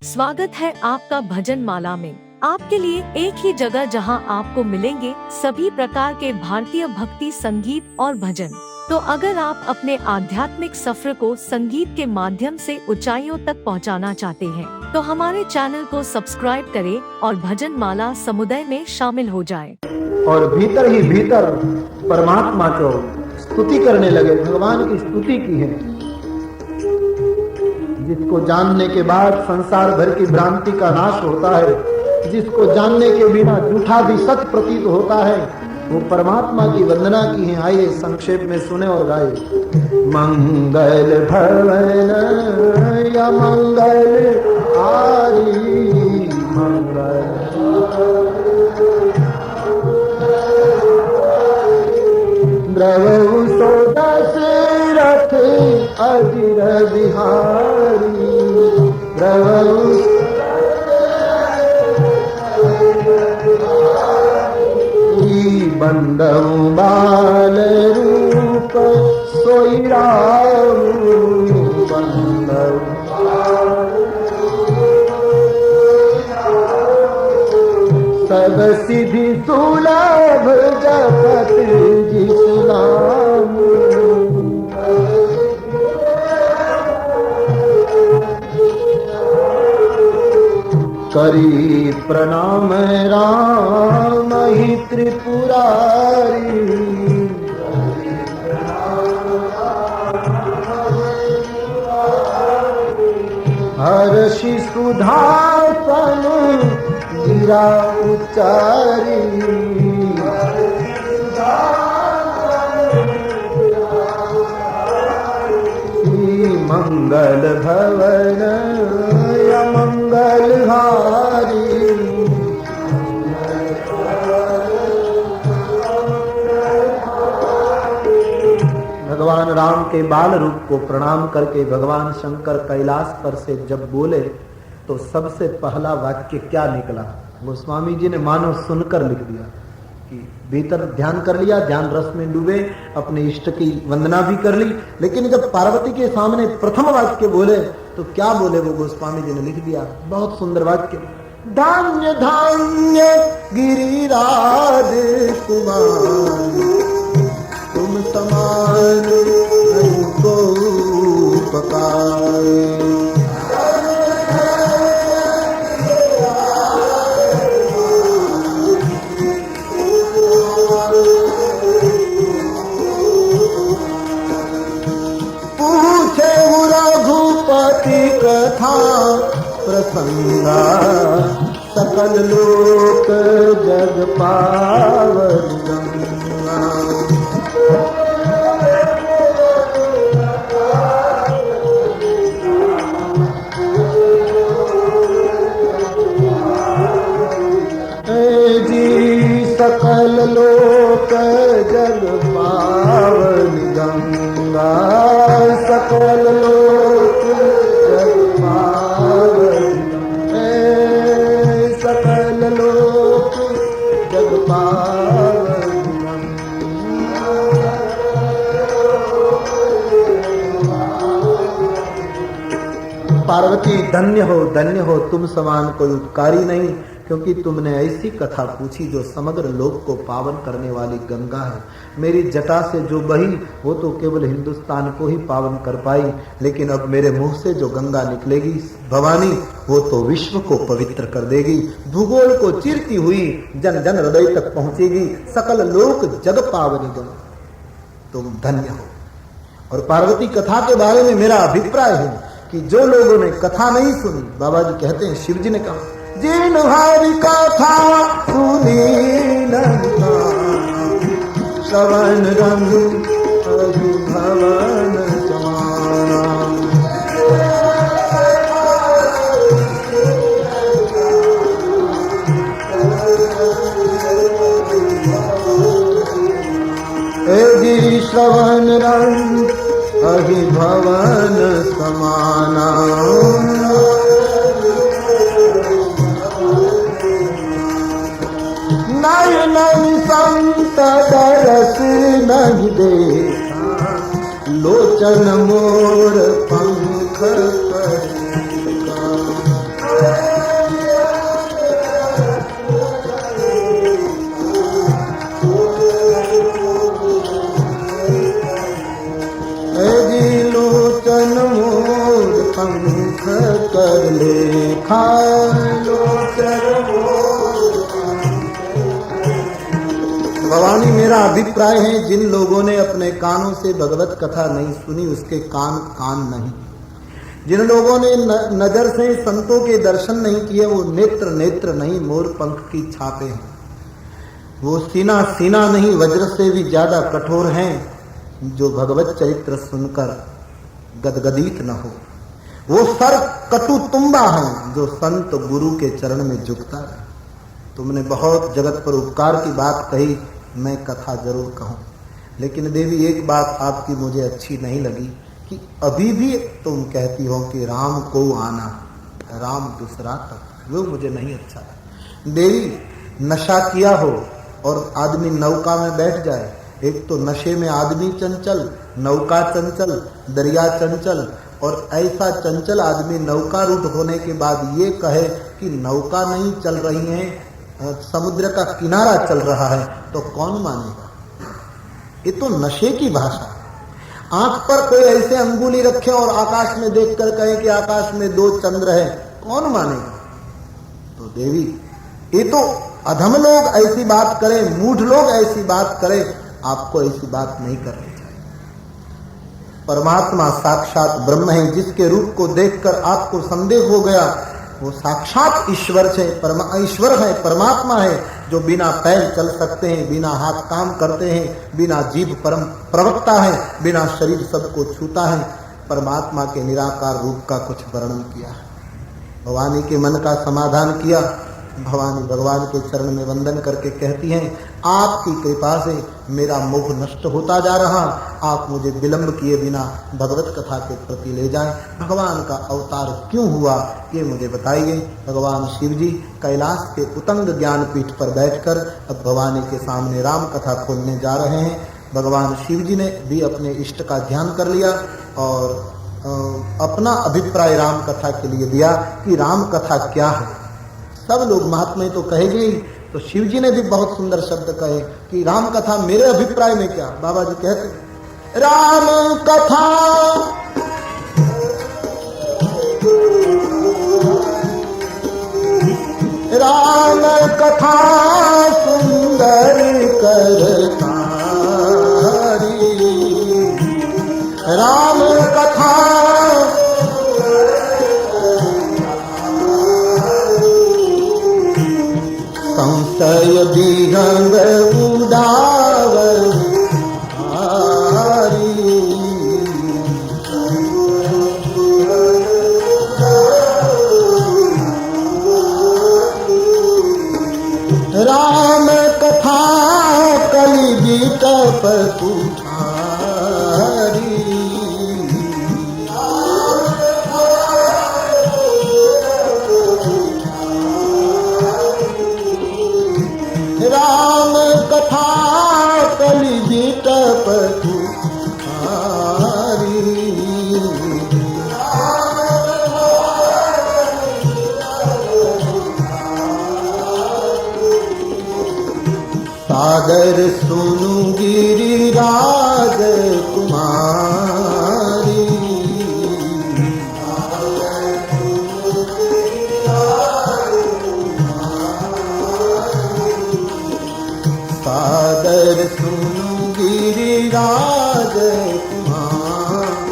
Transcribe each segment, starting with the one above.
स्वागत है आपका भजन माला में। आपके लिए एक ही जगह जहां आपको मिलेंगे सभी प्रकार के भारतीय भक्ति संगीत और भजन। तो अगर आप अपने आध्यात्मिक सफर को संगीत के माध्यम से ऊंचाइयों तक पहुंचाना चाहते हैं, तो हमारे चैनल को सब्सक्राइब करें और भजन माला समुदाय में शामिल हो जाएं। और भीतर ही भीतर परमात्मा को स्तुति करने लगे, भगवान की स्तुति की है। जिसको जानने के बाद संसार भर की भ्रांति का नाश होता है, जिसको जानने के बिना झूठा भी सच प्रतीत होता है, वो परमात्मा की वंदना की है। आइए संक्षेप में सुने और गाए। मंगल भवन या मंगल आरी, मंगल द्रवहु सो दशरथ अजिर बिहारी, द्रवहु बंदहु बाल रूप सोई राम, बंदहु सब सिद्धि सुलभ जपत जिस नाम, करी प्रणाम राम ही त्रिपुरारी, हर्षि सुधासन गिरा उच्चारी, मंगल भवन या मंगल हारी, भगवान राम के बाल रूप को प्रणाम करके भगवान शंकर कैलाश पर से जब बोले तो सबसे पहला वाक्य क्या निकला? गोस्वामी जी ने मानो सुनकर लिख दिया कि भीतर ध्यान कर लिया, ध्यान रस में डूबे, अपने इष्ट की वंदना भी कर ली, लेकिन जब पार्वती के सामने प्रथम वाक्य बोले तो क्या बोले? वो गोस्वामी जी ने लिख दिया, बहुत सुंदर वाक्य। धान्य धान्य गिरिराज कुमार, तुम समान को पकाए, कथा प्रसंगा सकल लोक जग पावन गंगा, जी सकल लोक जग पावन गंगा, सकल लोक सकल लोक जग पावन। पार्वती धन्य हो, तुम समान कोई उपकारी नहीं, क्योंकि तुमने ऐसी कथा पूछी जो समग्र लोक को पावन करने वाली गंगा है। मेरी जटा से जो बही वो तो केवल हिंदुस्तान को ही पावन कर पाई, लेकिन अब मेरे मुंह से जो गंगा निकलेगी भवानी, वो तो विश्व को पवित्र कर देगी, भूगोल को चीरती हुई जन जन हृदय तक पहुंचेगी, सकल लोक जग पावनी गंगा। तुम धन्य हो। और पार्वती कथा के बारे में मेरा अभिप्राय है कि जो लोगों ने कथा नहीं सुनी, बाबा जी कहते हैं, शिव जी ने कहा, जिन हरि कथा सुनी श्रवण रंग भवन समाना, जी श्रवण रंग अभिभवन समाना, नयन संत दरस नहीं देखा, लोचन मोर पंख करेगा। लेखा। भवानी, मेरा अभिप्राय है जिन लोगों ने अपने कानों से भगवत कथा नहीं सुनी उसके कान कान नहीं, जिन लोगों ने नजर से संतों के दर्शन नहीं किए वो नेत्र नेत्र नहीं मोर पंख की छापे हैं, वो सीना सीना नहीं वज्र से भी ज्यादा कठोर हैं जो भगवत चरित्र सुनकर गदगदित न हो, वो सर कटु तुम्बा है जो संत गुरु के चरण में झुकता है। तुमने बहुत जगत पर उपकार की बात कही, मैं कथा जरूर कहूं, लेकिन देवी एक बात आपकी मुझे अच्छी नहीं लगी कि अभी भी तुम कहती हो कि राम को आना, राम दूसरा तक, वो मुझे नहीं अच्छा लगा। देवी, नशा किया हो और आदमी नौका में बैठ जाए, एक तो नशे में आदमी चंचल, नौका चंचल, दरिया चंचल, और ऐसा चंचल आदमी नौका रूट होने के बाद ये कहे कि नौका नहीं चल रही है, समुद्र का किनारा चल रहा है, तो कौन मानेगा? ये तो नशे की भाषा। आंख पर कोई ऐसे अंगुली रखे और आकाश में देखकर कहे कि आकाश में 2 चंद्र है, कौन मानेगा? तो देवी, ये तो अधम लोग ऐसी बात करें, मूढ़ लोग ऐसी बात करें, आपको ऐसी बात नहीं करनी चाहिए। परमात्मा साक्षात ब्रह्म है, जिसके रूप को देखकर आपको संदेह हो गया वो साक्षात ईश्वर है, ईश्वर है, परमात्मा है, जो बिना पैर चल सकते हैं, बिना हाथ काम करते हैं, बिना जीभ परम प्रवक्ता है, बिना शरीर सबको छूता है। परमात्मा के निराकार रूप का कुछ वर्णन किया है, भवानी के मन का समाधान किया। भवानी भगवान के चरण में वंदन करके कहती हैं, आपकी कृपा से मेरा मोह नष्ट होता जा रहा, आप मुझे विलंब किए बिना भगवत कथा के प्रति ले जाएं। भगवान का अवतार क्यों हुआ ये मुझे बताइए। भगवान शिव जी कैलाश के उतंग ज्ञानपीठ पर बैठकर अब भवानी के सामने राम कथा खोलने जा रहे हैं। भगवान शिव जी ने भी अपने इष्ट का ध्यान कर लिया और अपना अभिप्राय राम कथा के लिए दिया कि राम कथा क्या है। सब लोग महात्मा तो कहेंगे ही, तो शिव जी ने भी बहुत सुंदर शब्द कहे कि राम कथा मेरे अभिप्राय में क्या। बाबा जी कहते राम कथा राम कथा सुंदर करतारी, राम कथा संशय विहंग उदावर राम कथा कली बीत पर पुठारी, राम कथा कली बीत पर पुठारी। सादर सुनु गिरिराज कुमारी, सादर सुनु गिरिराज कुमारी।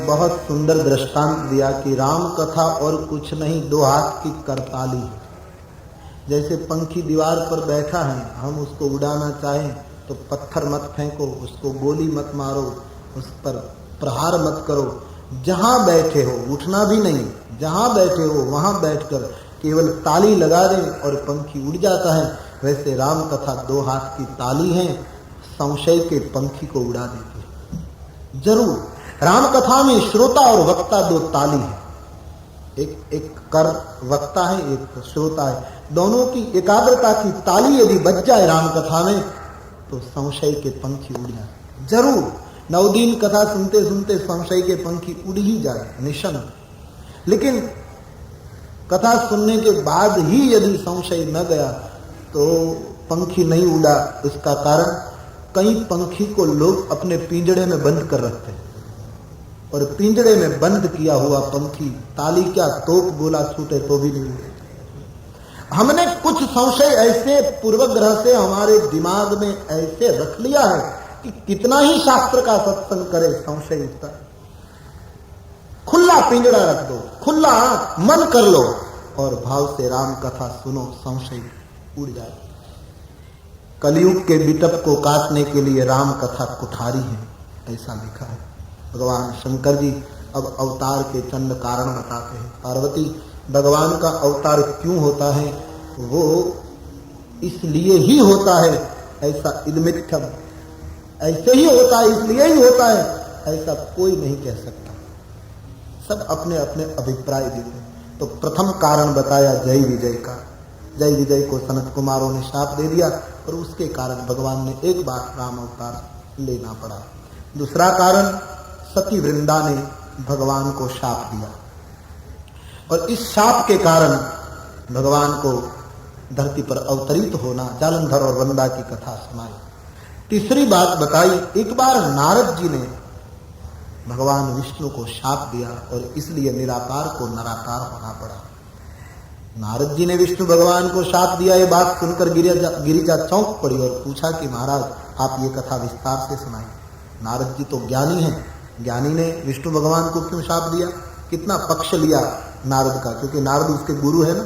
बहुत सुंदर दृष्टांत दिया कि राम कथा और कुछ नहीं, 2 हाथ की करताली है। जैसे पंखी दीवार पर बैठा है, हम उसको उड़ाना चाहें तो पत्थर मत फेंको, उसको गोली मत मारो, उस पर प्रहार मत करो, जहां बैठे हो उठना भी नहीं, जहां बैठे हो वहां बैठकर केवल ताली लगा दें और पंखी उड़ जाता है। वैसे राम कथा 2 हाथ की ताली है, संशय के पंखी को उड़ा देती है। जरूर राम कथा में श्रोता और वक्ता 2 ताली है, एक कर वक्ता है, एक श्रोता है, दोनों की एकाग्रता की ताली यदि बज जाए राम कथा में तो संशय के पंखी उड़ जाए। जरूर 9 दिन कथा सुनते सुनते संशय के पंखी उड़ ही जाए निशंक, लेकिन कथा सुनने के बाद ही यदि संशय न गया तो पंखी नहीं उड़ा, इसका कारण कई पंखी को लोग अपने पिंजड़े में बंद कर रखते हैं, और पिंजड़े में बंद किया हुआ पंखी ताली क्या तोप गोला छूटे तो भी नहीं उड़े। हमने कुछ संशय ऐसे पूर्वग्रह से हमारे दिमाग में ऐसे रख लिया है कि कितना ही शास्त्र का सत्संग करे संशय उठता है। खुला पिंजड़ा रख दो, खुला मन कर लो और भाव से राम कथा सुनो, संशय उड़ जाए। कलयुग के बिटप को काटने के लिए राम कथा कुठारी है, ऐसा लिखा है। भगवान शंकर जी अब अवतार के चंद कारण बताते हैं। पार्वती, भगवान का अवतार क्यों होता है? वो इसलिए ही होता है, ऐसा इदमिथ्यम, ऐसे ही होता है, इसलिए ही होता है, ऐसा कोई नहीं कह सकता। सब अपने अपने अभिप्राय देते हैं। तो प्रथम कारण बताया जय विजय का। जय विजय को सनत कुमारों ने शाप दे दिया और उसके कारण भगवान ने एक बार राम अवतार लेना पड़ा। दूसरा कारण, सती वृंदा ने भगवान को शाप दिया और इस शाप के कारण भगवान को धरती पर अवतरित होना, जालंधर और वंदा की कथा सुनाई। तीसरी बात बताई, एक बार नारद जी ने भगवान विष्णु को शाप दिया और इसलिए निराकार को नराकार होना पड़ा। नारद जी ने विष्णु भगवान को शाप दिया, ये बात सुनकर गिरिजा चौंक पड़ी और पूछा कि महाराज आप ये कथा विस्तार से सुनाइए। नारद जी तो ज्ञानी हैं, ज्ञानी ने विष्णु भगवान को क्यों शाप दिया? कितना पक्ष लिया नारद का, क्योंकि नारद उसके गुरु है ना।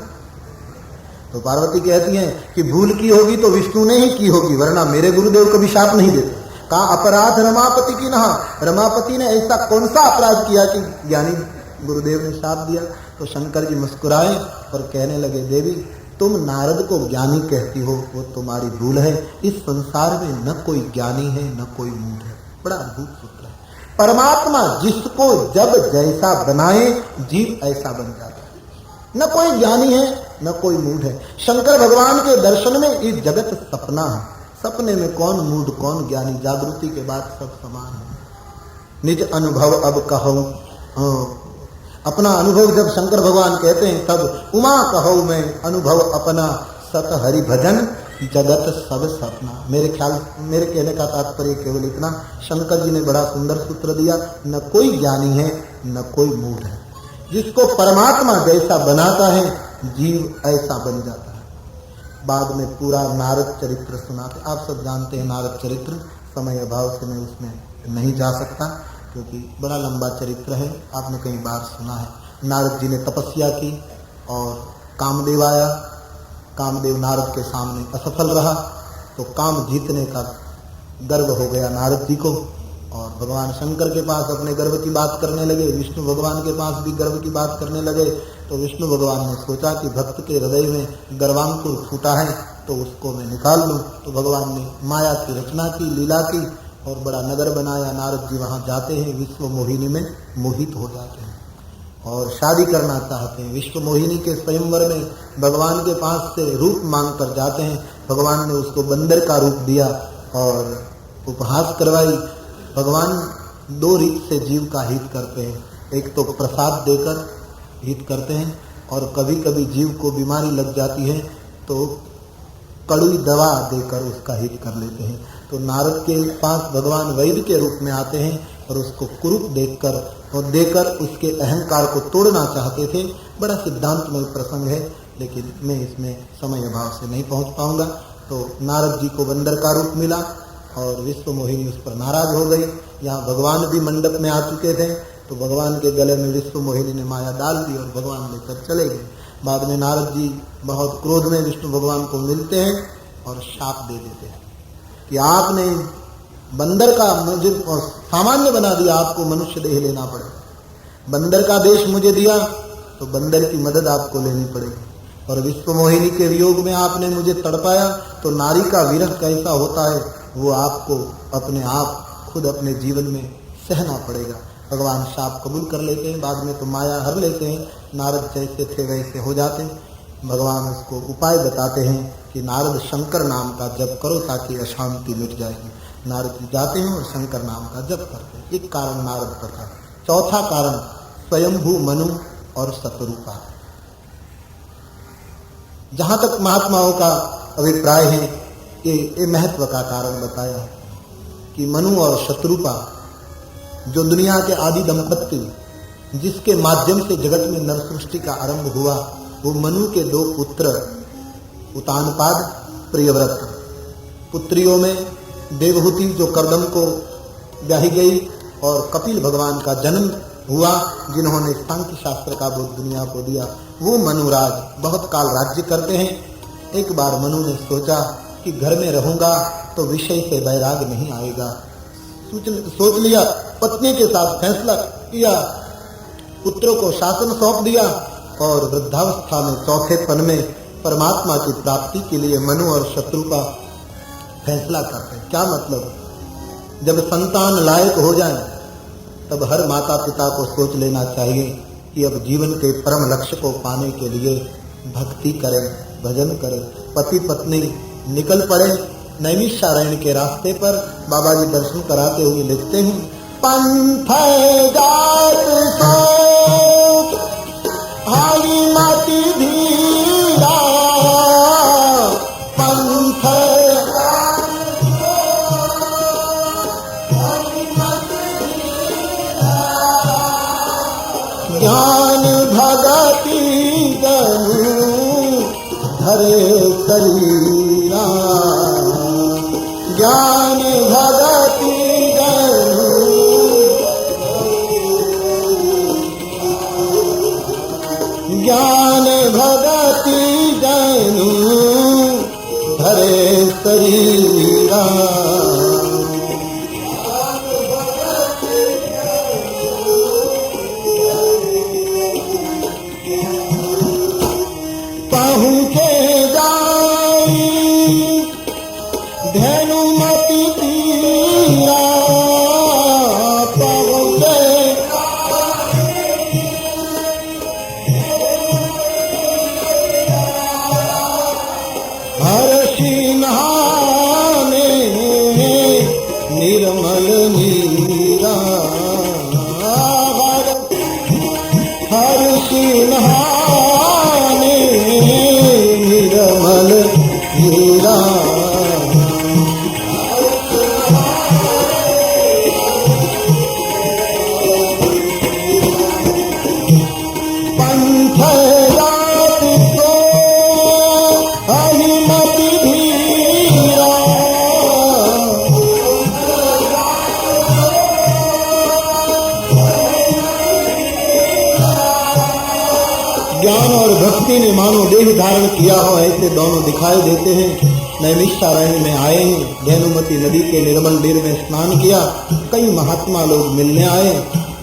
तो पार्वती कहती हैं कि भूल की होगी तो विष्णु ने ही की होगी, वरना मेरे गुरुदेव कभी शाप नहीं देते। कहा अपराध रमापति की नहा, रमापति ने ऐसा कौन सा अपराध किया कि ज्ञानी गुरुदेव ने शाप दिया? तो शंकर जी मुस्कुराए और कहने लगे, देवी तुम नारद को ज्ञानी कहती हो, वो तुम्हारी भूल है। इस संसार में न कोई ज्ञानी है न कोई मूढ़ है। बड़ा अद्भुत सूत्र है। परमात्मा जिसको जब जैसा बनाए जीव ऐसा बन जाता है। न कोई ज्ञानी है न कोई मूढ़ है। शंकर भगवान के दर्शन में इस जगत सपना है। सपने में कौन मूढ़ कौन ज्ञानी, जागृति के बाद सब समान है। निज अनुभव अब कहो, अपना अनुभव जब शंकर भगवान कहते हैं तब उमा कहो मैं अनुभव अपना, सत हरि भजन जगत सब सपना। मेरे कहने का तात्पर्य केवल इतना, शंकर जी ने बड़ा सुंदर सूत्र दिया, न कोई ज्ञानी है न कोई मूढ़ है। जिसको परमात्मा जैसा बनाता है जीव ऐसा बन जाता है। बाद में पूरा नारद चरित्र सुनाते। आप सब जानते हैं नारद चरित्र, समय अभाव से मैं उसमें नहीं जा सकता क्योंकि बड़ा लंबा चरित्र है, आपने कई बार सुना है। नारद जी ने तपस्या की और कामदेव आया। कामदेव नारद के सामने असफल रहा तो काम जीतने का गर्व हो गया नारद जी को और भगवान शंकर के पास अपने गर्व की बात करने लगे। विष्णु भगवान के पास भी गर्व की बात करने लगे। तो विष्णु भगवान ने सोचा कि भक्त के हृदय में गर्वांकुर फूटा है तो उसको मैं निकाल लूं। तो भगवान ने माया की रचना की, लीला की और बड़ा नगर बनाया। नारद जी वहां जाते हैं, विश्व मोहिनी में मोहित हो जाते हैं और शादी करना चाहते हैं। विश्व मोहिनी के स्वयंवर में भगवान के पास से रूप मांग कर जाते हैं। भगवान ने उसको बंदर का रूप दिया और उपहास करवाई। भगवान दो रीत से जीव का हित करते हैं, एक तो प्रसाद देकर हित करते हैं और कभी कभी जीव को बीमारी लग जाती है तो कड़वी दवा देकर उसका हित कर लेते हैं। तो नारद के पास भगवान वैद्य के रूप में आते हैं और उसको कुरूप देकर उसके अहंकार को तोड़ना चाहते थे। बड़ा सिद्धांतमय प्रसंग है लेकिन मैं इसमें समय अभाव से नहीं पहुंच पाऊंगा। तो नारद जी को बंदर का रूप मिला और विश्व मोहिनी उस पर नाराज हो गई। यहाँ भगवान भी मंडप में आ चुके थे तो भगवान के गले में विश्व मोहिनी ने माया डाल दी और भगवान लेकर चले गए। बाद में नारद जी बहुत क्रोध में विष्णु भगवान को मिलते हैं और शाप दे देते हैं कि आपने बंदर का मुझे सामान्य बना दिया, आपको मनुष्य देह लेना पड़ेगा। बंदर का देश मुझे दिया तो बंदर की मदद आपको लेनी पड़ेगी। और विश्व मोहिनी के वियोग में आपने मुझे तड़पाया तो नारी का विरह कैसा होता है वो आपको अपने आप खुद अपने जीवन में सहना पड़ेगा। भगवान शाप कबूल कर लेते हैं, बाद में तो माया हर लेते हैं। नारद जैसे थे वैसे हो जाते हैं। भगवान उसको उपाय बताते हैं कि नारद शंकर नाम का जप करो ताकि अशांति मिट जाएगी। नारद जी जाते हैं और शंकर नाम का जप करते हैं। एक कारण नारद कथा। चौथा कारण स्वयंभू मनु और शतरूपा। जहां तक महात्माओं का अभिप्राय है ये महत्व का कारण बताया कि मनु और शत्रुपा जो दुनिया के आदि दंपत्ति जिसके माध्यम से जगत में नर सृष्टि का आरंभ हुआ, वो मनु के 2 पुत्र उतानपाद, प्रियव्रत। पुत्रियों में देवहूति जो कर्दम को ब्याही गई और कपिल भगवान का जन्म हुआ जिन्होंने सांख्य शास्त्र का बोध दुनिया को दिया। वो मनुराज बहुत काल राज्य करते हैं। एक बार मनु ने सोचा कि घर में रहूंगा तो विषय से वैराग नहीं आएगा। सोच लिया, पत्नी के साथ फैसला किया, पुत्रों को शासन सौंप दिया और वृद्धावस्था में चौथेपन में परमात्मा की प्राप्ति के लिए मनु और शत्रुपा फैसला करते हैं। क्या मतलब? जब संतान लायक हो जाए तब हर माता पिता को सोच लेना चाहिए कि अब जीवन के परम लक्ष्य को पाने के लिए भक्ति करें, भजन करें। पति पत्नी निकल पड़े नैमिषारण्य के रास्ते पर। बाबा जी दर्शन कराते हुए लिखते हैं, पंथ जात सोच हाली माटी धीरा, पंथ ज्ञान भगति गनु धरे शरीरा, ज्ञान भगति गनु, ज्ञान भगति गनु धरे शरीरा। पहुँचे जाई धेनुमति तीरा, पहुँचे हर्षि नहाने निर्मल नीरा, हर्षि नहाने निर्मल नीरा। पंथ जात सो अहिमति धीरा, ज्ञान और भक्ति ने मानो देह धारण किया हो ऐसे दोनों दिखाई देते हैं। नैमिषारण्य में आए हैं, धेनुमती नदी के निर्मल नीर में स्नान किया। कई महात्मा लोग मिलने आए।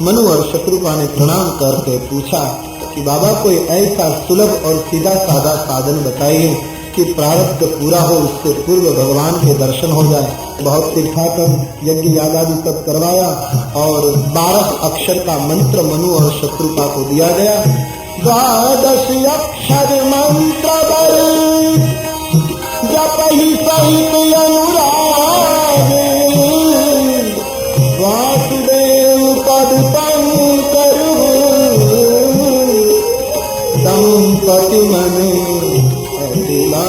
मनु और शत्रुपा ने प्रणाम करके पूछा कि बाबा कोई ऐसा सुलभ और सीधा साधा साधन बताइए कि प्रारब्ध पूरा हो, उससे पूर्व भगवान के दर्शन हो जाए। बहुत तीर्थाकर यज्ञ याग आदि सब करवाया और 12 अक्षर का मंत्र मनु और शत्रुपा को दिया गया। 12 अक्षर मंत्र बल जपहि सहित अनुराग, वासुदेव पद पंकर दंपति मने अदिला।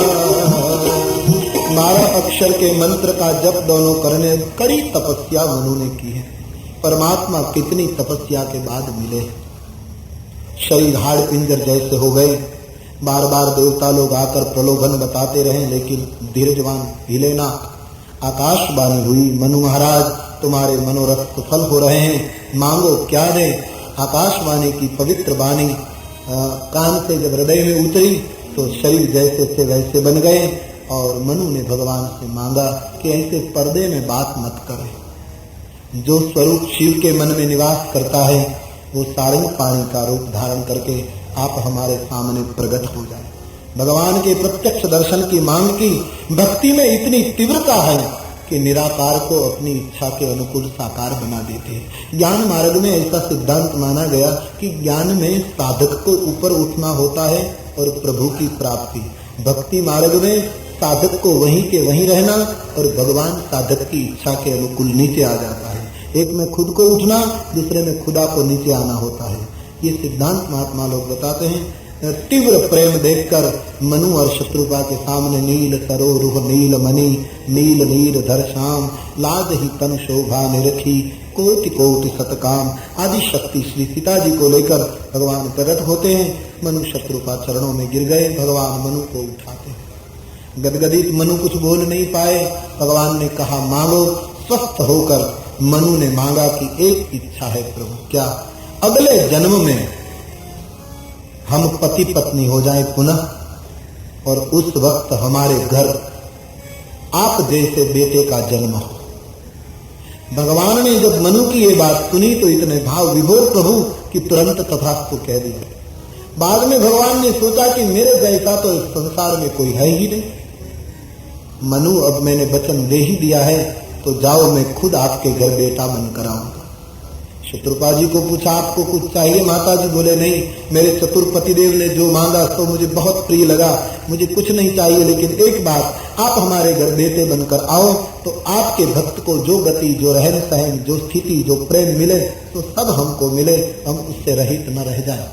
12 अक्षर के मंत्र का जप दोनों करने कड़ी तपस्या मनु ने की है। परमात्मा कितनी तपस्या के बाद मिले। शरीर हाड़ पिंजर जैसे हो गए। बार बार देवता लोग आकर प्रलोभन बताते रहे लेकिन धीरजवान हिले ना। आकाशवाणी हुई, मनु महाराज तुम्हारे मनोरथ सफल हो रहे हैं, मांगो क्या दे। आकाशवाणी की पवित्र वाणी कान से जब हृदय में उतरी तो शरीर जैसे से वैसे बन गए और मनु ने भगवान से मांगा कि ऐसे पर्दे में बात मत करे। जो स्वरूप शिव के मन में निवास करता है वो सारंग पाणी का रूप धारण करके आप हमारे सामने प्रकट हो जाए। भगवान के प्रत्यक्ष दर्शन की मांग की। भक्ति में इतनी तीव्रता है कि निराकार को अपनी इच्छा के अनुकूल साकार बना देते हैं। ज्ञान मार्ग में ऐसा सिद्धांत माना गया कि ज्ञान में साधक को ऊपर उठना होता है और प्रभु की प्राप्ति। भक्ति मार्ग में साधक को वहीं के वहीं रहना और भगवान साधक की इच्छा के अनुकूल नीचे आ जाता है। एक में खुद को उठना, दूसरे में खुदा को नीचे आना होता है। ये सिद्धांत महात्मा लोग बताते हैं। तीव्र प्रेम देखकर मनु और शत्रुपा के सामने नील सरोरुह नील मणि नील नीर धर श्याम लाज ही तन शोभा निरखी कोटि कोटि सतकाम आदि शक्ति श्री सीता जी को लेकर भगवान प्रकट होते हैं। मनु शत्रुपा चरणों में गिर गए। भगवान मनु को उठाते हैं। गदगदित मनु कुछ बोल नहीं पाए। भगवान ने कहा मांगो। स्वस्थ होकर मनु ने मांगा कि एक इच्छा है प्रभु, क्या अगले जन्म में हम पति पत्नी हो जाएं पुनः, और उस वक्त हमारे घर आप जैसे बेटे का जन्म हो। भगवान ने जब मनु की ये बात सुनी तो इतने भाव विभोर प्रभु कि तुरंत तथास्तु कह दिया। बाद में भगवान ने सोचा कि मेरे जैसा तो इस संसार में कोई है ही नहीं। मनु, अब मैंने वचन दे ही दिया है तो जाओ, मैं खुद आपके घर बेटा बनकर आऊंगा। शत्रुपा जी को पूछा आपको कुछ चाहिए? माता जी बोले नहीं, मेरे चतुर पतिदेव ने जो मांगा तो मुझे बहुत प्रिय लगा, मुझे कुछ नहीं चाहिए, लेकिन एक बात, आप हमारे घर बेटे बनकर आओ तो आपके भक्त को जो गति, जो रहन सहन, जो स्थिति, जो प्रेम मिले तो सब हमको मिले, हम उससे रहित न रह जाए।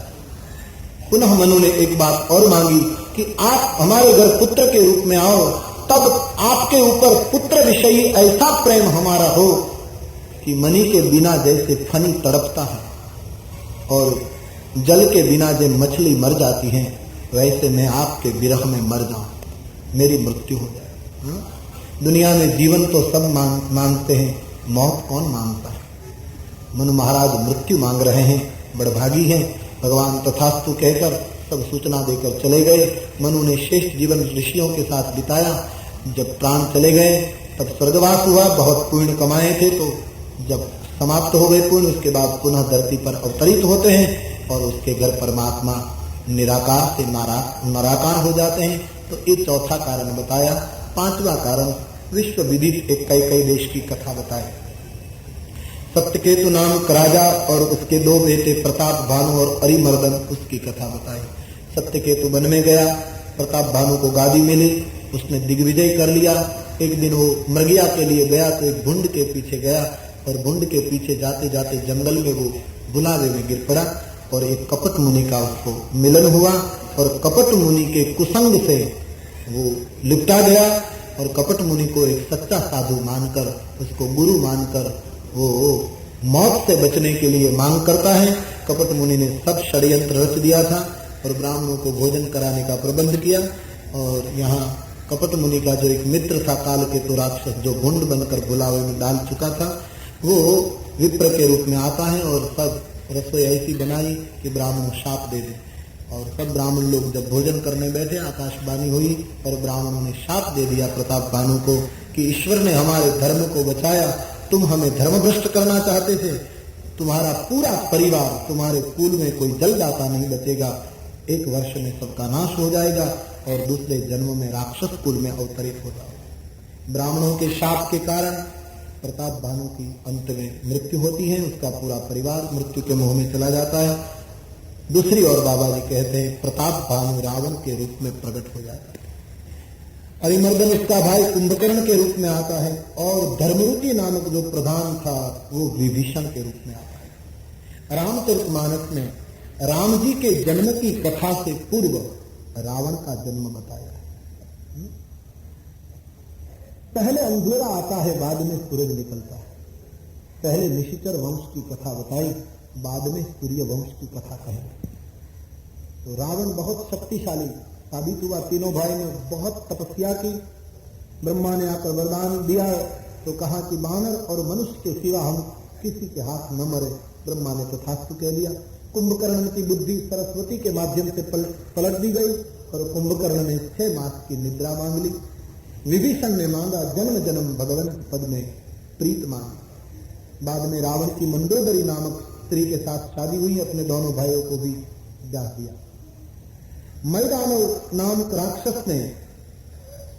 पुनः मनु ने एक बात और मांगी कि आप हमारे घर पुत्र के रूप में आओ, तब आपके ऊपर पुत्र विषयी ऐसा प्रेम हमारा हो कि मणि के बिना जैसे फनी तड़पता है और जल के बिना जैसे मछली मर जाती है, वैसे मैं आपके विरह में मर जाऊं, मेरी मृत्यु हो जाए। दुनिया में जीवन तो सब मांगते हैं, मौत कौन मांगता है? मनु महाराज मृत्यु मांग रहे हैं, बड़भागी हैं। भगवान तथास्तु कहकर सब सूचना देकर चले गए। मनु ने श्रेष्ठ जीवन ऋषियों के साथ बिताया। जब प्राण चले गए तब स्वर्गवास हुआ। बहुत पुण्य कमाए थे, तो जब समाप्त हो गए पुण्य, उसके बाद पुनः धरती पर अवतरित होते हैं और उसके घर परमात्मा निराकार से नराकार हो जाते हैं। तो ये चौथा कारण बताया। पांचवा कारण विश्व विदित एक कई देश की कथा बताई। सत्यकेतु नामक राजा और उसके दो बेटे प्रताप भानु और अरिमर्दन, उसकी कथा बताई। सत्यकेतु वन में गया, प्रताप भानु को गादी मिली, उसने दिग्विजय कर लिया। एक दिन वो मृगिया के लिए गया तो एक भुंड के पीछे गया और भुंड के पीछे जाते जाते जंगल में वो बुलावे में गिर पड़ा और एक कपट मुनि का उसको मिलन हुआ और कपट मुनि के कुसंग से वो लिपटा गया और कपट मुनि को एक सच्चा साधु मानकर, उसको गुरु मानकर वो मौत से बचने के लिए मांग करता है। कपट मुनि ने सब षड्यंत्र रच दिया था और ब्राह्मणों को भोजन कराने का प्रबंध किया। और यहाँ कपट मुनि का जो एक मित्र था कालकेतु राक्षस, जो भुंड बनकर बुलावे में डाल चुका था, वो विप्र के रूप में आता है और सब रसोई ऐसी बनाई कि ब्राह्मण शाप दे दे। और सब ब्राह्मण लोग जब भोजन करने बैठे, आकाशवाणी हुई और ब्राह्मणों ने शाप दे दिया प्रताप भानु को कि ईश्वर ने हमारे धर्म को बचाया, तुम हमें धर्मभ्रष्ट करना चाहते थे, तुम्हारा पूरा परिवार, तुम्हारे कुल में कोई जलदाता नहीं बचेगा, 1 वर्ष में सबका नाश हो जाएगा और दूसरे जन्म में राक्षस कुल में अवतरित हो जाएगा। ब्राह्मणों के शाप के कारण प्रताप भानु की अंत में मृत्यु होती है, उसका पूरा परिवार मृत्यु के मुंह में चला जाता है। दूसरी ओर बाबा जी कहते हैं प्रताप भानु रावण के रूप में प्रकट हो जाता है। अरिमर्दन उसका भाई कुंभकर्ण के रूप में आता है और धर्मरूपी नामक जो प्रधान था वो विभीषण के रूप में आता है। रामचरितमानस में राम जी के जन्म की कथा से पूर्व रावण का जन्म बताया है। पहले अंधेरा आता है, बाद में सूरज निकलता है। पहले निशिचर वंश की कथा बताई, बाद में सूर्य वंश की कथा कही। तो रावण बहुत शक्तिशाली साबित हुआ। तीनों भाई ने बहुत तपस्या की। ब्रह्मा ने आकर वरदान दिया तो कहा कि वानर और मनुष्य के सिवा हम किसी के हाथ न मरे। ब्रह्मा ने तथास्तु कह दिया। कुंभकर्ण की बुद्धि सरस्वती के माध्यम से पलट दी गई और कुंभकर्ण ने 6 मास की निद्रा मांग ली। विभीषण ने मांगा जन्म जन्म भगवान पद में प्रीत मांगी। बाद में रावण की मंदोदरी नामक स्त्री के साथ शादी हुई, अपने दोनों भाइयों को भी ब्याह दिया। मैदानव नामक राक्षस ने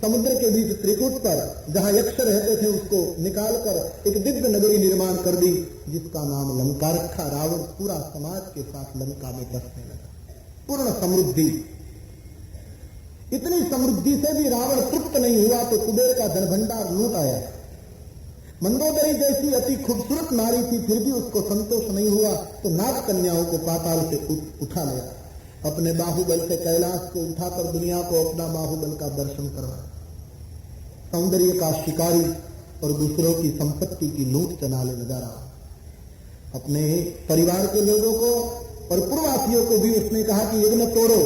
समुद्र के बीच त्रिकुट पर जहां यक्ष रहते थे उसको निकालकर एक दिव्य नगरी निर्माण कर दी, जिसका नाम लंका रखा। रावण पूरा समाज के साथ लंका में बसने लगा। पूर्ण समृद्धि, इतनी समृद्धि से भी रावण तृप्त नहीं हुआ तो कुबेर का धन भंडार लूट आया। मंदोदरी जैसी अति खूबसूरत नारी थी, फिर भी उसको संतोष नहीं हुआ तो नाग कन्याओं को पाताल से उठा लिया। अपने बाहुबल से कैलाश को उठाकर दुनिया को अपना बाहुबल का दर्शन करवाया। सौंदर्य का शिकारी और दूसरों की संपत्ति की लूट चलाने लगा रहा। अपने परिवार के लोगों को और पूर्ववासियों को भी उसने कहा कि यज्ञ तोड़ो,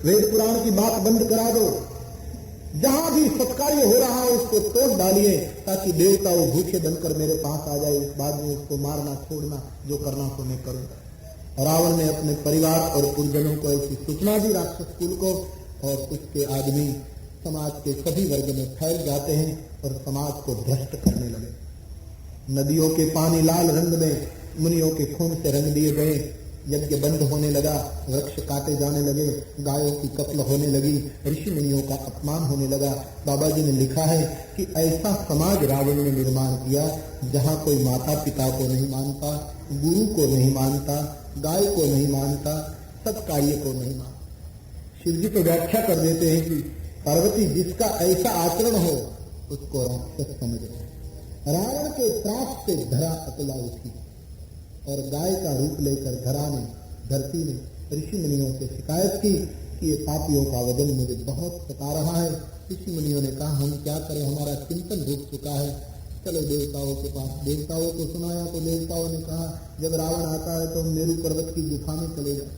वेद पुराण की बात बंद करा दो, जहां भी सत्कार्य हो रहा है उसको तोड़ डालिए, ताकि देवता वो भूखे बनकर मेरे पास आ जाए। इस बाद में उसको मारना छोड़ना जो करना तो मैं करूंगा। रावण ने अपने परिवार और पुरजनों को ऐसी सूचना दी राक्षस कुल को, और उसके आदमी समाज के सभी वर्ग में फैल जाते हैं और समाज को भ्रष्ट करने लगे। नदियों के पानी लाल रंग में मुनियों के खून से रंग दिए गए, यज्ञ बंद होने लगा, वृक्ष काटे जाने लगे, गायों की कत्ल होने लगी, ऋषि मुनियों का अपमान होने लगा। बाबा जी ने लिखा है कि ऐसा समाज रावण ने निर्माण किया जहाँ कोई माता पिता को नहीं मानता, गुरु को नहीं मानता, गाय को नहीं मानता, सत्कार्य को नहीं मानता। शिव जी तो व्याख्या कर देते हैं कि पार्वती जिसका ऐसा आचरण हो उसको राक्षस समझ रहे। रावण के त्रास से धरा अकला उठी और गाय का रूप लेकर धरती ने ऋषि मुनियों से शिकायत की कि ये पापियों का वजन मुझे बहुत सता रहा है। ऋषि मुनियों ने कहा हम क्या करें, हमारा चिंतन रुक चुका है, चलो देवताओं के पास। देवताओं को सुनाया तो देवताओं ने कहा जब रावण आता है तो हम मेरु पर्वत की गुफा में चले जाए,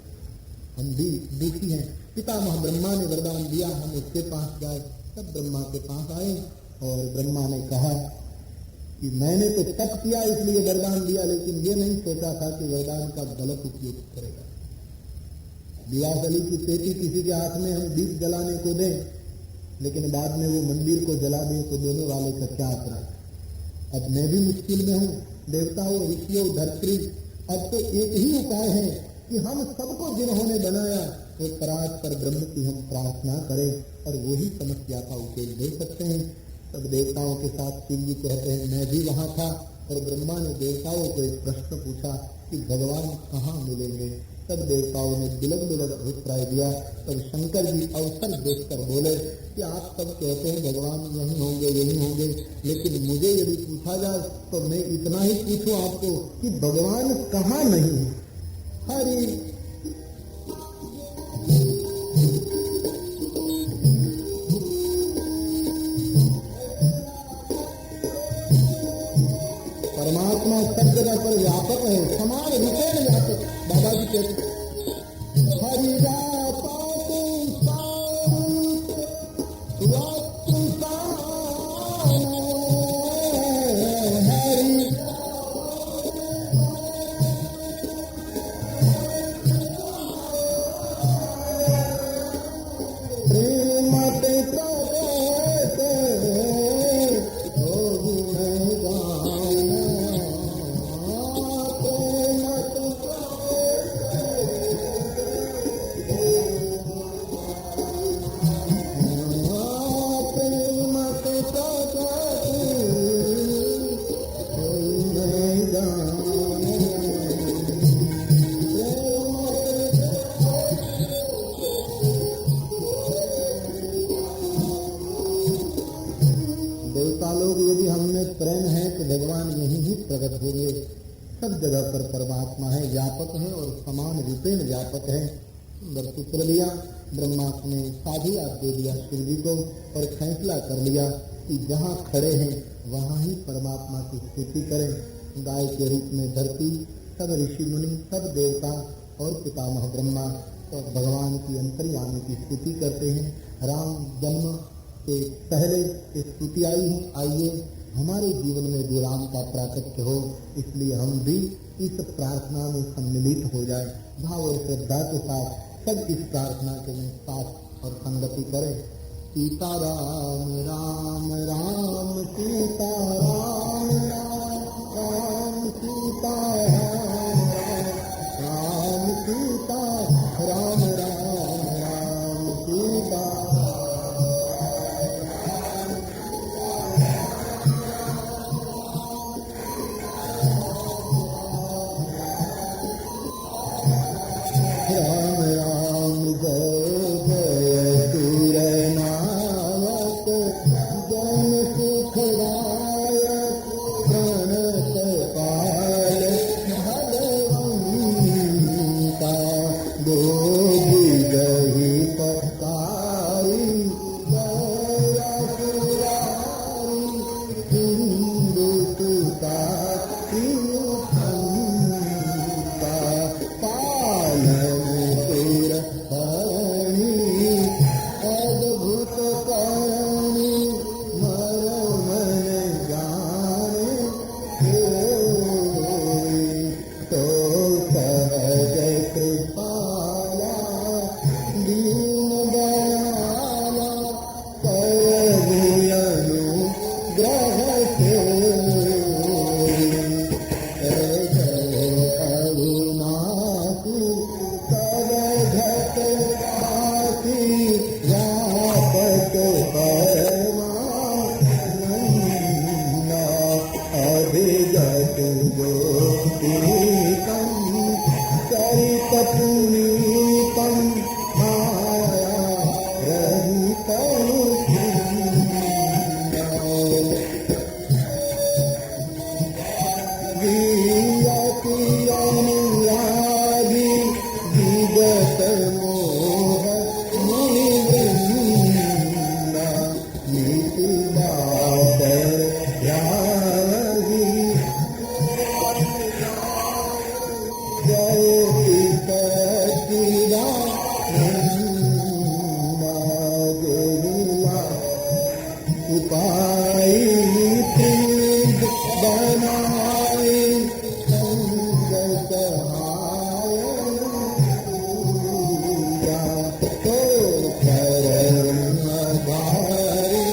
हम भी दुखी हैं। पितामह ब्रह्मा ने वरदान दिया हम उसके पास जाए। तब ब्रह्मा के पास आए और ब्रह्मा ने कहा कि मैंने तो तप किया इसलिए वरदान दिया, लेकिन ये नहीं सोचा था कि वरदान का गलत उपयोग करेगा। दियासली की पेटी किसी के हाथ में हम दीप जलाने को दें, लेकिन बाद में वो मंदिर को जला दें तो देने वाले का क्या अपराध। अब मैं भी मुश्किल में हूँ, देवताओं ऋषियों धरत्री, अब तो एक ही उपाय है कि हम सबको जिन्होंने बनाया वो परात्पर ब्रह्म की हम प्रार्थना करें और वही समस्या का उकेल दे सकते हैं। तब देवताओं के साथ शिव जी कहते हैं मैं भी वहां था और ब्रह्मा ने देवताओं को एक प्रश्न पूछा कि भगवान कहाँ मिलेंगे। तब देवताओं ने बिलग बिलग अभिप्राय दिया। तब शंकर जी अवसर देखकर बोले कि आप सब कहते हैं भगवान यहीं होंगे यहीं होंगे, लेकिन मुझे यदि पूछा जाए तो मैं इतना ही पूछूं आपको कि भगवान कहाँ नहीं है। हरि परमात्मा सब जगह पर व्यापक है, समान रूपेण व्यापक। बाबा जी कहते प्रेम है तो भगवान यहीं ही प्रकट होंगे। सब जगह पर परमात्मा है, व्यापक है और समान रूपेण व्यापक है। सुंदर सूत्र दिया ब्रह्मा ने, साधु आप दे दिया शिव जी को और फैसला कर लिया कि जहाँ खड़े हैं वहाँ ही परमात्मा की स्तुति करें। गाय के रूप में धरती, सब ऋषि मुनि, सब देवता और पितामह ब्रह्मा और भगवान की अंतर्यामी की स्तुति करते हैं। राम जन्म से पहले स्तुति आई है, आइए हमारे जीवन में भी राम का प्राकट्य हो, इसलिए हम भी इस प्रार्थना में सम्मिलित हो जाए। भाव और श्रद्धा के साथ सब इस प्रार्थना के में साथ और संगति करें। सीता राम राम राम सीता राम राम राम सीता राम राम सीता राम राम राम सीता राम राम जय जय सूर नायक जन सुखदायक ज्योतिकं चरितपुनीतं माया रहितं वियति अनुरागी विगत मोह मुनिवृन्दा नीति बातर रागी जयति सच्चिदानन्दा गोविला उपाय प्रीत बनाए संग सहाय पूजा तो कर्म भारी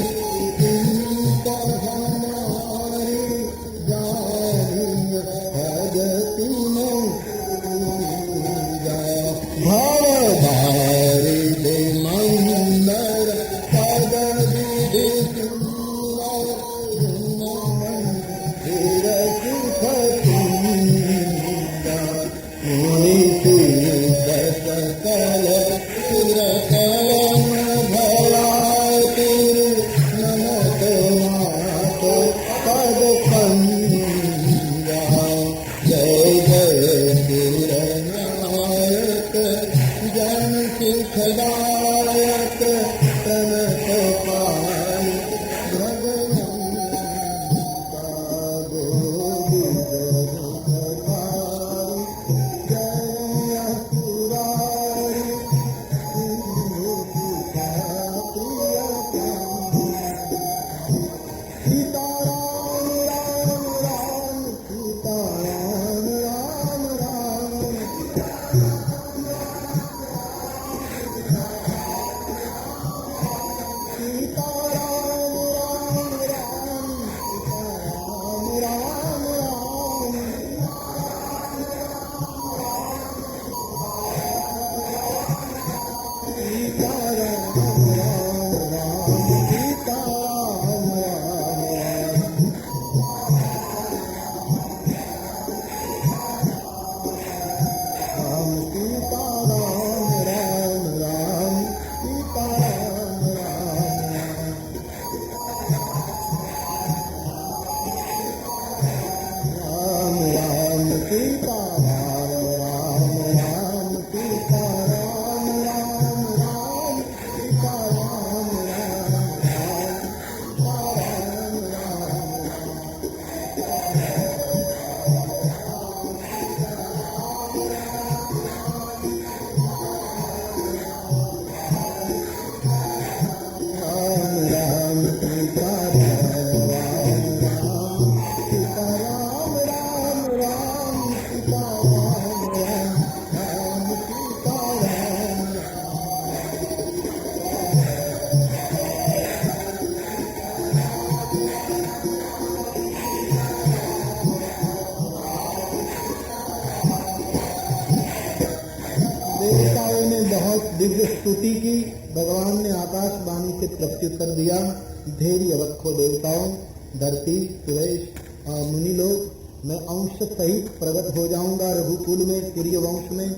चिंता हमारी जानी भगति में पूजा भव भारी दे मंदर पद विधि जय जय सुरनायक जन सुखदायक तनक पाल भगवान गोविंद जय असुरारी सीताराम राम राम सीताराम राम राम सीताराम राम राम सीताराम राम सीताराम राम राम सीताराम राम राम सीताराम राम राम सीताराम राम राम सीताराम राम राम सीताराम राम राम सीताराम राम राम राम राम सीताराम राम राम सीताराम राम राम सीताराम राम सीताराम देवताओं ने बहुत दिव्य स्तुति की। भगवान ने आकाशवाणी से प्रत्युत्तर दिया, धैर्य रखो देवताओं, धरती सुरेश मुनि लोग, मैं अंश सहित प्रकट हो जाऊंगा रघुकुल में, सूर्य वंश में,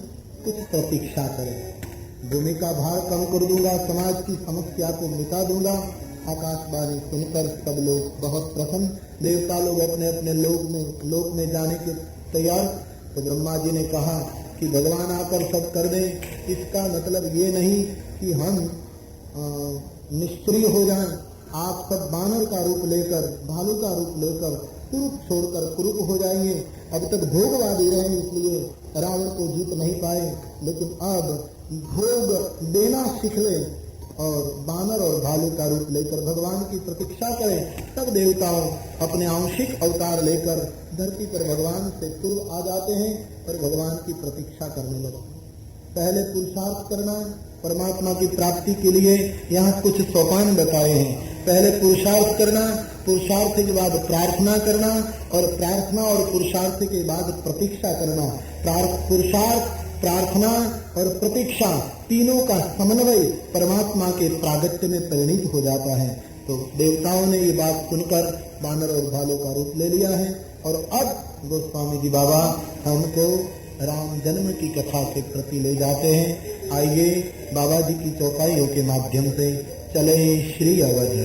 कुछ प्रतीक्षा करें। भूमि का भार कम कर दूंगा, समाज की समस्या को मिटा दूंगा। आकाशवाणी सुनकर सब लोग बहुत प्रसन्न, देवता लोग अपने अपने लोक में जाने के तैयार। तो ब्रह्मा जी ने कहा कि भगवान आकर सब कर दें, इसका मतलब ये नहीं कि हम निष्क्रिय हो जाएं। आप सब बानर का रूप लेकर, भालू का रूप लेकर कुरूप छोड़कर कुरूप हो जाएंगे। अब तक भोगवादी रहे, इसलिए रावण को जीत नहीं पाए, लेकिन अब भोग देना सीख लें और बानर और भालू का रूप लेकर भगवान की प्रतीक्षा करें। तब देवताओं अपने आंशिक अवतार लेकर धरती पर भगवान से पूर्व आ जाते हैं और भगवान की प्रतीक्षा करने लगते हैं। पहले पुरुषार्थ करना, परमात्मा की प्राप्ति के लिए यहाँ कुछ सोपान बताए हैं। पहले पुरुषार्थ करना, पुरुषार्थ के बाद प्रार्थना करना, और प्रार्थना और पुरुषार्थ के बाद प्रतीक्षा करना। पुरुषार्थ, प्रार्थना और प्रतीक्षा तीनों का समन्वय परमात्मा के प्रागट्य में परिणित हो जाता है। तो देवताओं ने ये बात सुनकर बानर और भालू का रूप ले लिया है। और अब गोस्वामी जी बाबा हमको राम जन्म की कथा के प्रति ले जाते हैं। आइए बाबा जी की चौपाइयों के माध्यम से चले श्री अवध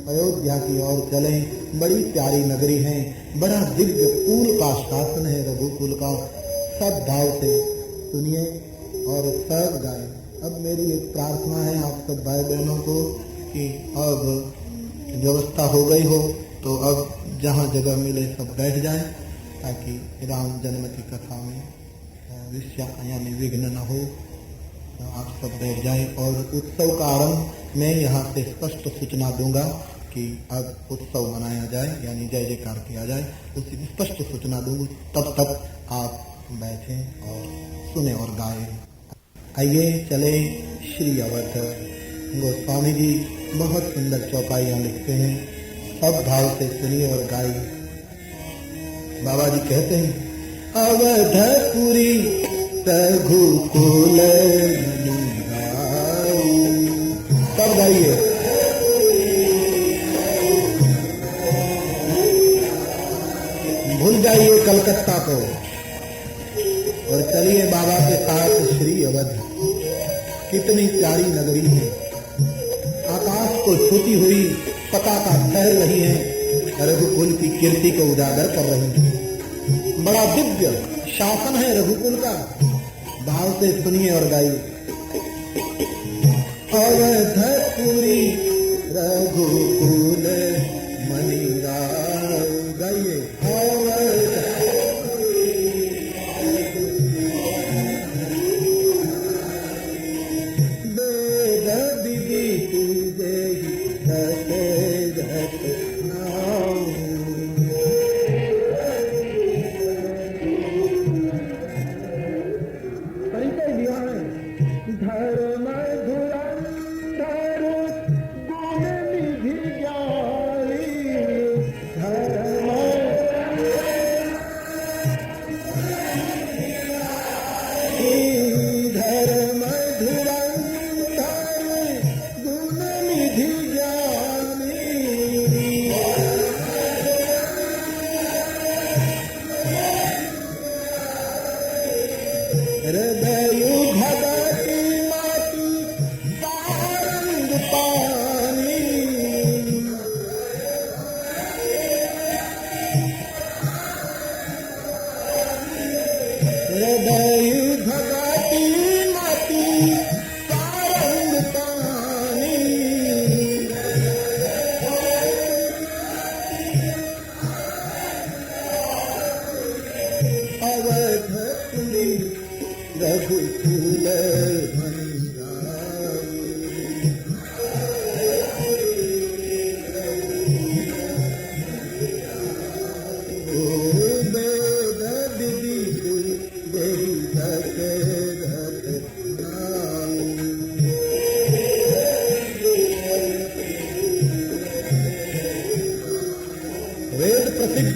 अयोध्या की ओर चले। बड़ी प्यारी नगरी है, बड़ा दिव्य कुल का शासन है रघुकुल का। सब भाव से सुनिए और सब गाएं। अब मेरी एक प्रार्थना है आप सब भाई बहनों को कि अब व्यवस्था हो गई हो तो अब जहाँ जगह मिले सब बैठ जाएं, ताकि राम जन्म की कथा में यानी विघ्न न हो। आप सब बैठ जाएं और उत्सव का आरंभ मैं यहाँ से स्पष्ट सूचना दूंगा कि अब उत्सव मनाया जाए, यानी जय जयकार किया जाए, उसकी स्पष्ट सूचना दूंगा। तब तक आप बैठें और सुने और गाएं। आइए चले श्री अवध। गोस्वामी जी बहुत सुंदर चौपाइयाँ लिखते हैं, सब भाव से सुनिए और गाइए। बाबा जी कहते हैं अवधपुरी रघुकुल सब गाइए। भूल जाइए कलकत्ता को और चलिए बाबा के साथ श्री अवध। कितनी प्यारी नगरी है, आकाश को छूती हुई पताका फैल रही है, रघुकुल की कीर्ति को उजागर कर रही है। बड़ा दिव्य शासन है रघुकुल का। भाव से सुनिए और गाइए। अवधपुरी रघुकुल मणिरा गाइए।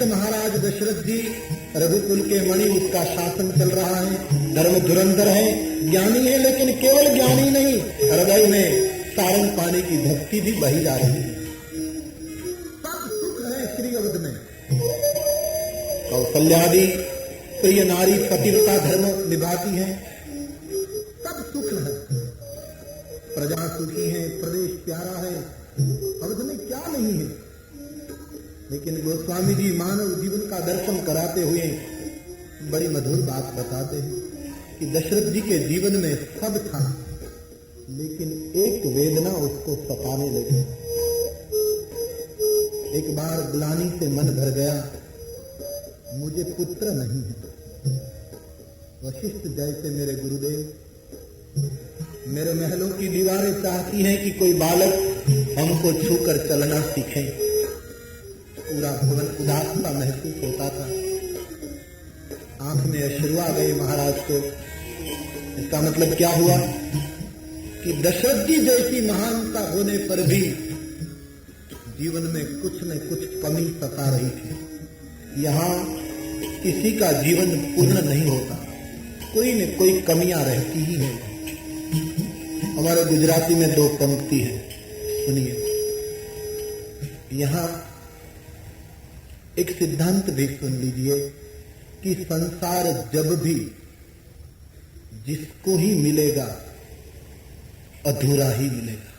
महाराज दशरथ जी रघुकुल के मणि, उसका शासन चल रहा है। धर्म धुरंधर है, ज्ञानी है, लेकिन केवल ज्ञानी नहीं, हृदय में सारंग पानी की भक्ति भी बही जा रही है। सब सुख है श्री अवध में। कौशल्यादि प्रिय नारी पतिव्रता धर्म निभाती है, सब सुख है। प्रजा सुखी है, प्रदेश प्यारा है, अवध में क्या नहीं है। लेकिन गोस्वामी जी मानव जीवन का दर्शन कराते हुए बड़ी मधुर बात बताते हैं कि दशरथ जी के जीवन में सब था, लेकिन एक वेदना उसको सताने लगी। एक बार ग्लानि से मन भर गया, मुझे पुत्र नहीं है। वशिष्ठ जैसे मेरे गुरुदेव, मेरे महलों की दीवारें चाहती हैं कि कोई बालक हमको छूकर चलना सीखे। पूरा भवन उदास सा महसूस होता था। आंख में अश्रु आ गए महाराज को। इसका मतलब क्या हुआ कि दशरथ जी जैसी महानता होने पर भी जीवन में कुछ न कुछ कमी सता रही थी। यहाँ किसी का जीवन पूर्ण नहीं होता, कोई न कोई कमियां रहती ही है। हमारे गुजराती में दो पंक्ति है, सुनिए। यहां एक सिद्धांत भी सुन लीजिए कि संसार जब भी जिसको ही मिलेगा अधूरा ही मिलेगा,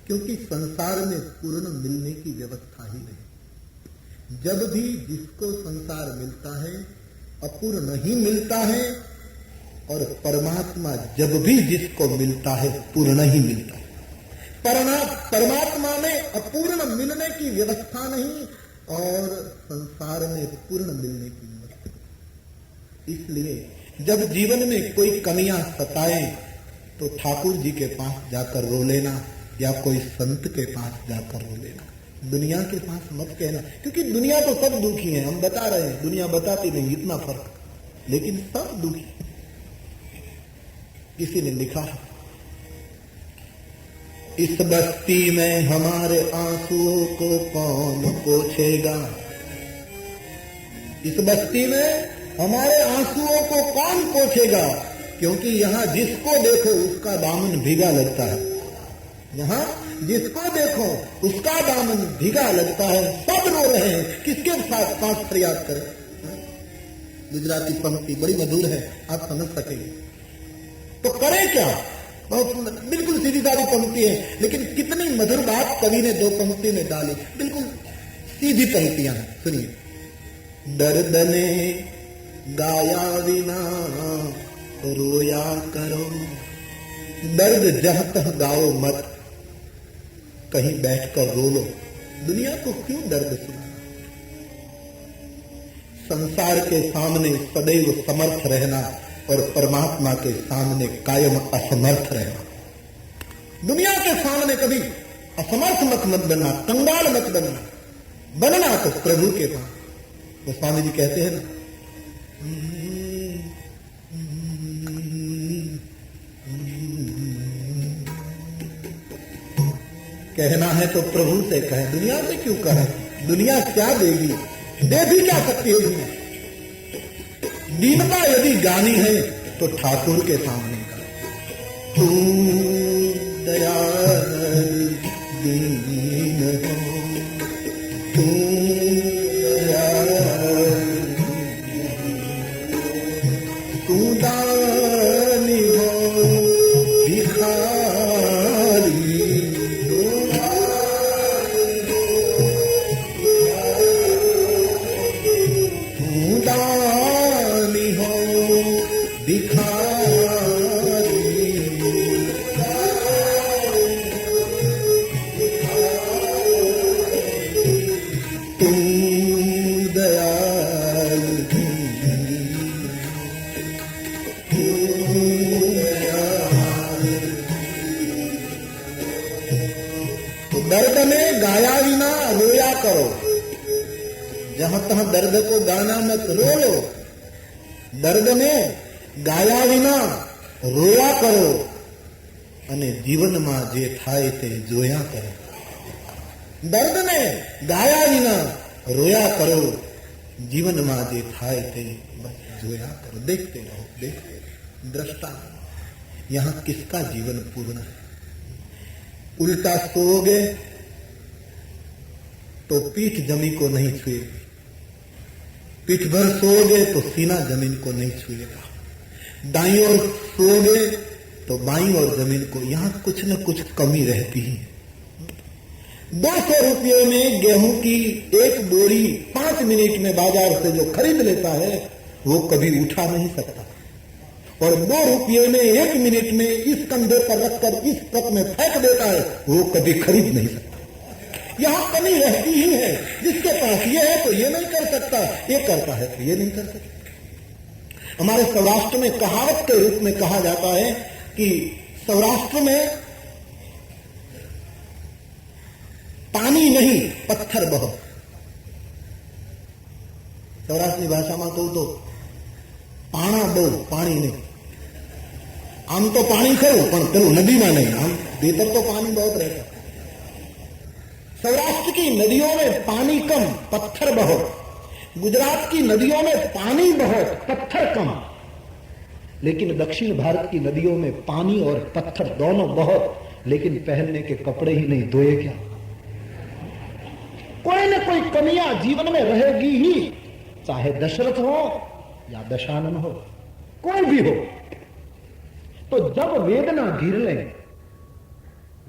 क्योंकि संसार में पूर्ण मिलने की व्यवस्था ही नहीं। जब भी जिसको संसार मिलता है अपूर्ण ही मिलता है, और परमात्मा जब भी जिसको मिलता है पूर्ण ही मिलता है। परमात्मा में अपूर्ण मिलने की व्यवस्था नहीं और संसार में पूर्ण मिलने की व्यवस्था। इसलिए जब जीवन में कोई कमियां सताए तो ठाकुर जी के पास जाकर रो लेना या कोई संत के पास जाकर रो लेना। दुनिया के पास मत कहना, क्योंकि दुनिया तो सब दुखी है। हम बता रहे हैं, दुनिया बताती नहीं, इतना फर्क, लेकिन सब दुखी। किसी ने लिखा है, इस बस्ती में हमारे आंसुओं को कौन पोंछेगा, इस बस्ती में हमारे आंसुओं को कौन पोंछेगा, क्योंकि यहां जिसको देखो उसका दामन भीगा लगता है। यहां जिसको देखो उसका दामन भीगा लगता है। सब रो रहे हैं, किसके साथ फरियाद करें। गुजराती पंक्ति बड़ी मधुर है, आप समझ सकेंगे। तो करें क्या? बहुत बिल्कुल सीधी सादी पंक्ति है, लेकिन कितनी मधुर बात कवि ने दो पंक्ति में डाली। बिल्कुल सीधी पंक्तियां हैं, सुनिए। दर्द ने गाया बिना रोया करो, दर्द जहां तक गाओ मत, कहीं बैठकर रो लो। दुनिया को क्यों दर्द सुना? संसार के सामने सदैव समर्थ रहना और परमात्मा के सामने कायम असमर्थ रहना। दुनिया के सामने कभी असमर्थ मत बनना, कंगाल मत बनना। बनना तो प्रभु के पास। तो स्वामी जी कहते हैं ना, कहना है तो प्रभु से कहे, दुनिया से क्यों कहे? दुनिया क्या देगी? दे भी क्या सकती है दुनिया? दीनता यदि गानी है तो ठाकुर के सामने का, तू दयाल दीन हो, तू दयाल, तू दानी हो, भिखारी, तू दानी हो भिखारी, तू दयाल, तू दयाल। तो दर्द में गाया बिना रोया करो। जहां तहां दर्द को गाना मत, रो लो। दर्द में गाया विना रोया करो અને જીવનમાં જે થાય તે જોયા કરો। દર્દ ને ગાયા વિના રોયા કરો, જીવનમાં જે થાય તે જોયા કરો। देखते रहो, देखते रहो। दृष्टा, यहां किसका जीवन पूर्ण है? उल्टा सोओगे तो पीठ जमी को नहीं छुएगी, पीठ भर सोओगे तो सीना जमीन को नहीं छुएगा, दाईं ओर सोओगे तो बाईं ओर जमीन को। यहां कुछ न कुछ कमी रहती है। 200 रुपये में गेहूं की एक बोरी 5 मिनट में बाजार से जो खरीद लेता है वो कभी उठा नहीं सकता, और 2 रुपये में 1 मिनट में इस कंधे पर रखकर इस ट्रक में फेंक देता है वो कभी खरीद नहीं सकता। यहां कमी रहती ही है। जिसके पास ये है तो ये नहीं कर सकता, ये करता है तो ये नहीं कर सकता। हमारे सौराष्ट्र में कहावत के रूप में कहा जाता है कि सौराष्ट्र में पानी नहीं पत्थर बहो। સૌરાષ્ટ્રની ભાષામાં કહું તો પાણા બહુ, પાણી નહીં। આમ તો પાણી ખરું પણ પેલું નદીમાં નહીં, આમ ભીतर तो पानी बहुत रहता। सौराष्ट्र की नदियों में पानी कम, पत्थर बहुत। गुजरात की नदियों में पानी बहुत, पत्थर कम। लेकिन दक्षिण भारत की नदियों में पानी और पत्थर दोनों बहुत, लेकिन पहनने के कपड़े ही नहीं, धोए क्या? वेदनिया जीवन में रहेगी ही, चाहे दशरथ हो या दशानन हो, कोई भी हो। तो जब वेदना घिर ले,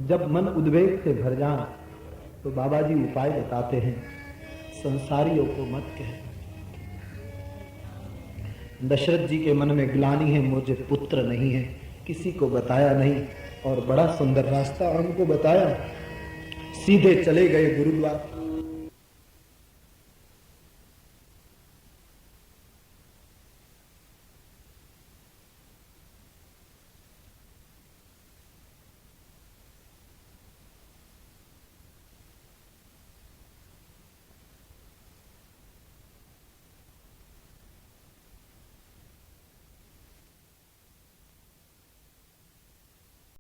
जब मन उद्वेग से भर जाए, तो बाबा जी उपाय बताते हैं, संसारियों को मत कहे। दशरथ जी के मन में ग्लानि है, मुझे पुत्र नहीं है, किसी को बताया नहीं, और बड़ा सुंदर रास्ता हमको बताया। सीधे चले गए गुरुद्वार।